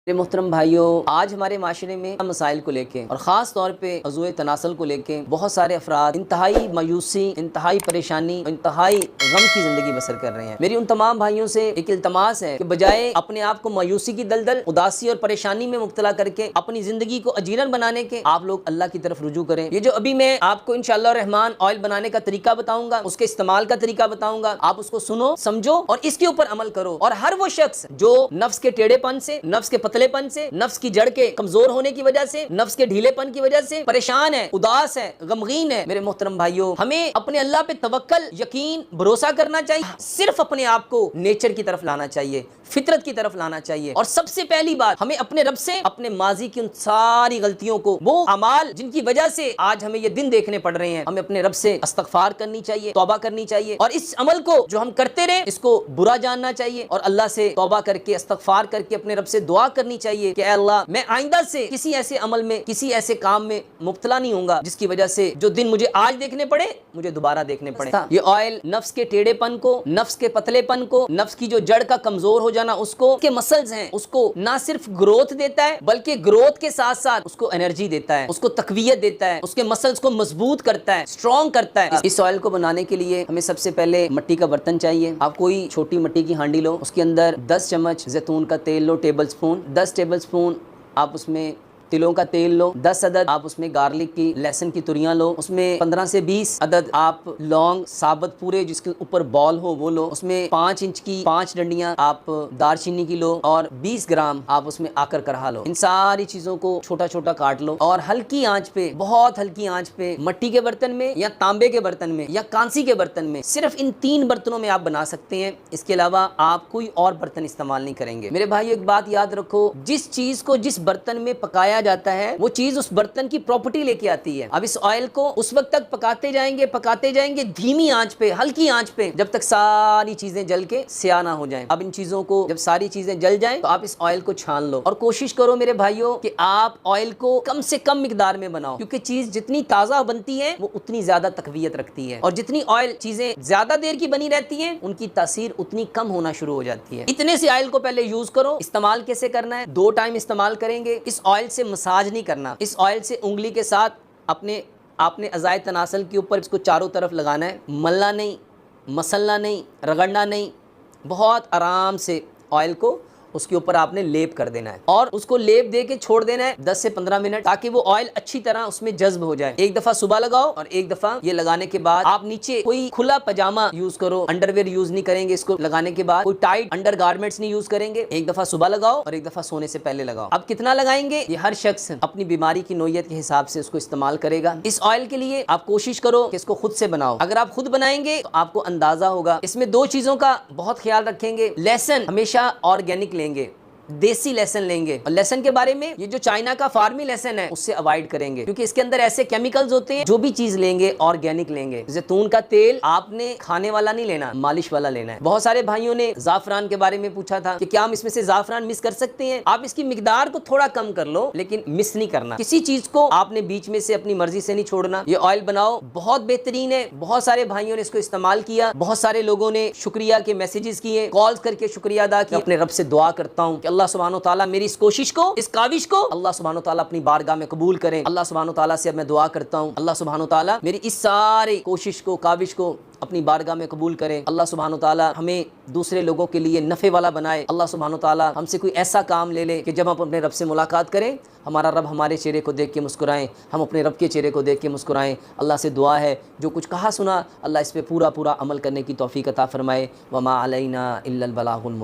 میرے محترم بھائیوں، آج ہمارے معاشرے میں مسائل کو لے کے اور خاص طور پہ موضوع تناسل کو لے کے بہت سارے افراد انتہائی مایوسی، انتہائی پریشانی، انتہائی غم کی زندگی بسر کر رہے ہیں۔ میری ان تمام بھائیوں سے ایک التماس ہے کہ بجائے اپنے آپ کو مایوسی کی دلدل، اداسی اور پریشانی میں مبتلا کر کے اپنی زندگی کو اجیرن بنانے کے، آپ لوگ اللہ کی طرف رجوع کریں۔ یہ جو ابھی میں آپ کو انشاءاللہ الرحمن آئل بنانے کا طریقہ بتاؤں گا، اس کے استعمال کا طریقہ بتاؤں گا، آپ اس کو سنو، سمجھو اور اس کے اوپر عمل کرو۔ اور ہر وہ شخص جو نفس کے ٹیڑھے پن سے، نفس کے پتلے پن سے، نفس کی جڑ کے کمزور ہونے کی وجہ سے، نفس کے ڈھیلے پن کی وجہ سے پریشان ہے، اداس ہے، غمگین ہے، میرے محترم بھائیوں، ہمیں اپنے اللہ پہ توکل، یقین، بھروسہ کرنا چاہیے، صرف اپنے آپ کو نیچر کی طرف لانا چاہیے، فطرت کی طرف لانا چاہیے۔ اور سب سے پہلی بات، ہمیں اپنے رب سے اپنے ماضی کی ان ساری غلطیوں کو، وہ اعمال جن کی وجہ سے آج ہمیں یہ دن دیکھنے پڑ رہے ہیں، ہمیں اپنے رب سے استغفار کرنی چاہیے، توبہ کرنی چاہیے، اور اس عمل کو جو ہم کرتے رہے اس کو برا جاننا چاہیے، اور اللہ سے توبہ کر کے، استغفار کر کے اپنے رب سے دعا کرنی چاہیے کہ اے اللہ، میں آئندہ سے کسی ایسے عمل میں، کسی ایسے کام میں مبتلا نہیں ہوں گا جس کی وجہ سے جو دن مجھے آج دیکھنے پڑے مجھے دوبارہ دیکھنے پڑے۔ یہ آئل نفس کے ٹیڑھے پن کو، نفس کے پتلے پن کو، نفس کی جو جڑ کا کمزور ہو جانا، اس کو کے مسلز ہیں، اس کو نہ صرف گروتھ دیتا ہے بلکہ گروتھ کے ساتھ ساتھ اس کو انرجی دیتا ہے، اس کو تقویت دیتا ہے، اس کے مسلز کو مضبوط کرتا ہے، سٹرونگ کرتا ہے۔ اس آئل کو بنانے کے لیے ہمیں سب سے پہلے مٹی کا برتن چاہیے۔ آپ کوئی چھوٹی مٹی کی ہانڈی لو، اس کے اندر 10 چمچ زیتون کا تیل لو، ٹیبل سپون، 10 ٹیبل سپون آپ اس میں تلوں کا تیل لو، 10 عدد آپ اس میں گارلک کی، لہسن کی تریاں لو، اس میں 15 سے 20 عدد آپ لونگ ثابت پورے جس کے اوپر بال ہو وہ لو، اس میں 5 انچ کی 5 ڈنڈیاں آپ دار چینی کی لو، اور 20 گرام آپ اس میں آکر کرہا لو۔ ان ساری چیزوں کو چھوٹا چھوٹا کاٹ لو، اور ہلکی آنچ پہ، بہت ہلکی آنچ پہ، مٹی کے برتن میں یا تانبے کے برتن میں یا کانسی کے برتن میں، صرف ان 3 برتنوں میں آپ بنا سکتے ہیں، اس کے علاوہ آپ کوئی اور برتن استعمال نہیں کریں گے۔ میرے بھائی ایک بات یاد رکھو، جس چیز کو جس برتن میں پکایا جاتا ہے وہ چیز اس برتن کی پراپرٹی لے کے آتی ہے۔ اب اس آئل کو اس وقت تک پکاتے جائیں گے دھیمی آنچ پہ، ہلکی آنچ پہ، جب تک ساری چیزیں جل کے سیاہ نہ ہو جائیں۔ اب ان چیزوں کو جب ساری چیزیں جل جائیں تو آپ اس آئل کو چھان لو، اور کوشش کرو میرے بھائیوں کہ آپ آئل کو کم سے کم مقدار میں بناؤ، کیونکہ چیز جتنی تازہ بنتی ہے وہ اتنی زیادہ تقویت رکھتی ہے، اور جتنی آئل چیزیں زیادہ دیر کی بنی رہتی ہیں ان کی تاثیر اتنی کم ہونا شروع ہو جاتی ہے۔ اتنے سے آئل کو پہلے یوز کرو۔ استعمال کیسے کرنا ہے؟ 2 ٹائم استعمال کریں گے۔ اس آئل سے مساج نہیں کرنا، اس آئل سے انگلی کے ساتھ آپ نے اعضائے تناسل کے اوپر اس کو چاروں طرف لگانا ہے، ملنا نہیں، مسلنا نہیں، رگڑنا نہیں، بہت آرام سے آئل کو اس کے اوپر آپ نے لیپ کر دینا ہے، اور اس کو لیپ دے کے چھوڑ دینا ہے 10 سے 15 منٹ، تاکہ وہ آئل اچھی طرح اس میں جذب ہو جائے۔ ایک دفعہ صبح لگاؤ، اور ایک دفعہ یہ لگانے کے بعد آپ نیچے کوئی کھلا پاجامہ یوز کرو، انڈر ویئر یوز نہیں کریں گے اس کو لگانے کے بعد، کوئی ٹائٹ انڈر گارمنٹس نہیں یوز کریں گے۔ ایک دفعہ صبح لگاؤ اور ایک دفعہ سونے سے پہلے لگاؤ۔ اب کتنا لگائیں گے؟ یہ ہر شخص اپنی بیماری کی نوعیت کے حساب سے اس کو استعمال کرے گا۔ اس آئل کے لیے آپ کوشش کرو کہ اس کو خود سے بناؤ۔ اگر آپ خود بنائیں گے تو آپ کو اندازہ ہوگا۔ اس میں 2 چیزوں کا بہت خیال رکھیں گے۔ لہسن ہمیشہ آرگینک لیں گے، دیسی لہسن لیں گے، اور لہسن کے بارے میں یہ جو چائنا کا فارمی لہسن ہے اس سے اوائڈ کریں گے، کیونکہ اس کے اندر ایسے کیمیکلز ہوتے ہیں۔ جو بھی چیز لیں گے آرگینک لیں گے۔ زیتون کا تیل آپ نے کھانے والا نہیں لینا، مالش والا لینا ہے۔ بہت سارے بھائیوں نے زعفران کے بارے میں پوچھا تھا کہ کیا ہم اس میں سے زعفران مس کر سکتے ہیں؟ آپ اس کی مقدار کو تھوڑا کم کر لو، لیکن مس نہیں کرنا۔ کسی چیز کو آپ نے بیچ میں سے اپنی مرضی سے نہیں چھوڑنا۔ یہ آئل بناؤ، بہت بہترین ہے، بہت سارے بھائیوں نے اس کو استعمال کیا، بہت سارے لوگوں نے شکریہ کے میسیجز کیے، کالز کر کے شکریہ ادا کیا۔ اپنے رب سے دعا کرتا ہوں کہ اللہ سبحانہ و تعالیٰ میری اس کوشش کو، اس کاوش کو اللہ سبحانہ و تعالیٰ اپنی بارگاہ میں قبول کریں۔ اللہ سبحانہ و تعالیٰ سے اب میں دعا کرتا ہوں، اللہ سبحانہ و تعالیٰ میری اس ساری کوشش کو، کاوش کو اپنی بارگاہ میں قبول کریں۔ اللہ سبحانہ و تعالیٰ ہمیں دوسرے لوگوں کے لیے نفع والا بنائے۔ اللہ سبحانہ و تعالیٰ ہم سے کوئی ایسا کام لے لے کہ جب ہم اپنے رب سے ملاقات کریں ہمارا رب ہمارے چہرے کو دیکھ کے مسکرائیں، ہم اپنے رب کے چہرے کو دیکھ کے مسکرائیں۔ اللہ سے دعا ہے جو کچھ کہا سنا اللہ اس پہ پورا عمل کرنے کی توفیق عطا فرمائے۔ وما علینا الا البلاغ المبین۔